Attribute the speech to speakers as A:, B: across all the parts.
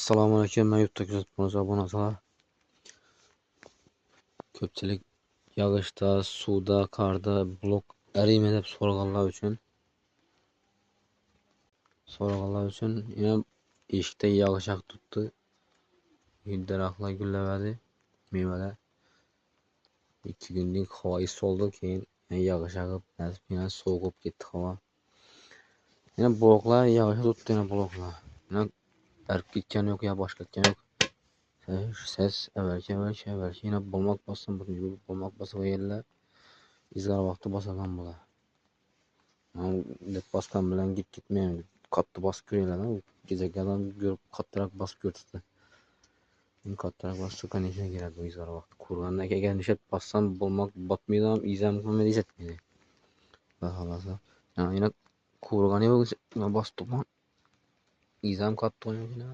A: Assalomu alaykum. Men YouTube kuzatuvchi obunachilar. Ko'pchilik yog'ishda, suvda, qarda blok ariymi deb so'raganlar uchun yana eshikda yog'ishaq tutdi. Daraxtlar gullavadi, mevalar 2 kunlik havoyi soldi, keyin yog'ishaq yana so'g'ib ketdi havo. Yana bloklar yog'ishaq tutdi, yana bloklar. Yana erib ketgani yo'q, ya boshqa ketgani yo'q. Ses evvelki yine bulmak bassam bulmak basa yerler izgar vaqti basagan bo'lar. Deb basgan bilan gitmeyen katta basıp ko'ringlar, gecagadan görüp kattaroq basıp ko'rsatdi. Kattaroq bassa kanishga keladi bu izgar vaqti. Kurgandan keyin nishat bassam bulmak batmaydi ham, izam qilmaydi jetmaydi. Va xolasa. Yine kurgani yo'q, bastım. İzam katta o'ynaydi.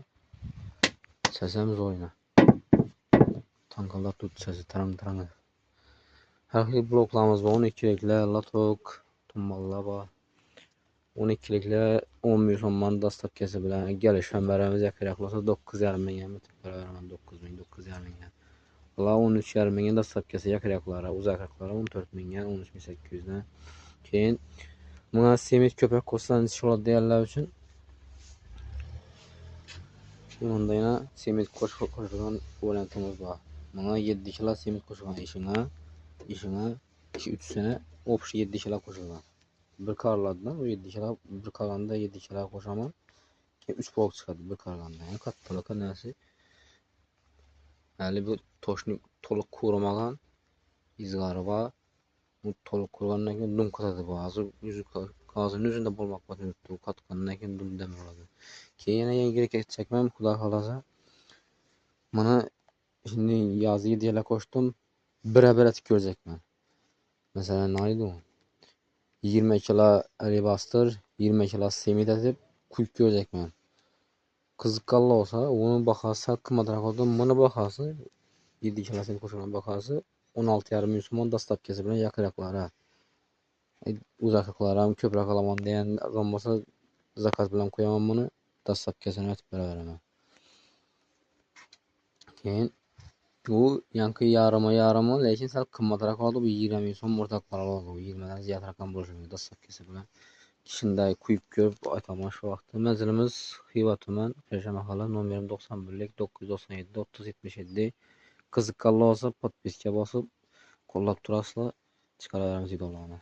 A: Sesem zo'yna. Tankallar tut sesi tarang. Her xil bloklarımız var. 12'likler, latok, tumballar var. 12'likler 11 sonman dastapkesi bilen gelişen veremiz yaklaşık 9,5 milyon metre veren 9,5 milyon. Valla 13,5 milyon dastapkesi yaklaşıklara, uzaklıklara 14 milyon, 13.800'den. Keyin buna semit köpek koşulan şola değerler için onda yine semit koşulan olanımız var. Buna 7 kilo semit koşulan işine 2-3 sene opşi 7 kilo koşulan. Bir karladılar, o 7 kilo, bir karlanda 7 kilo koşamam. 3 blok çıkardı bir karlanda. Yani kattalık nesi? Yani bu toşnik toluk kurmagan izgarı var. Bu toluk kurgandan keyin dum katadı bazı yüzü gazın yüzünde bulmak batıyor. Katkandan keyin dum demir oladı. Keyin yana gerek çekmem Xudo xolasa. Mana şimdi yazı 7 yıla koştum. Bir atik görecekmen. Mesela neydi o? 20 kilo ali bastır, 20 kilo semit edip kuyup görecekmen. Kızıkkallı olsa onun bakası kımadırak oldu. Buna bakası 7 kilo semit koşulan bakası 16,5 Müslüman dastapkesi bilen yakıraklara. Uzaklıklara köprek alamam diyen olmasa zakat bilen koyamam bunu. Dastapkesine ötüp veremem. Keyin bu yankı yarıma lekin sal kımadırak oldu. Bu 20 Müslüman ortaklar oldu. 20'den ziyade rakam buluşuyor dastapkesi bilen. Kişinde kuyup görüp aytama şu vaqtda menzilimiz Xiva tuman Perşembe mahalli nomerim 91 997 3077 qiziqqanlar olsa podpiska bosib qo'llab turasizlar, chiqaraveramiz videolarni.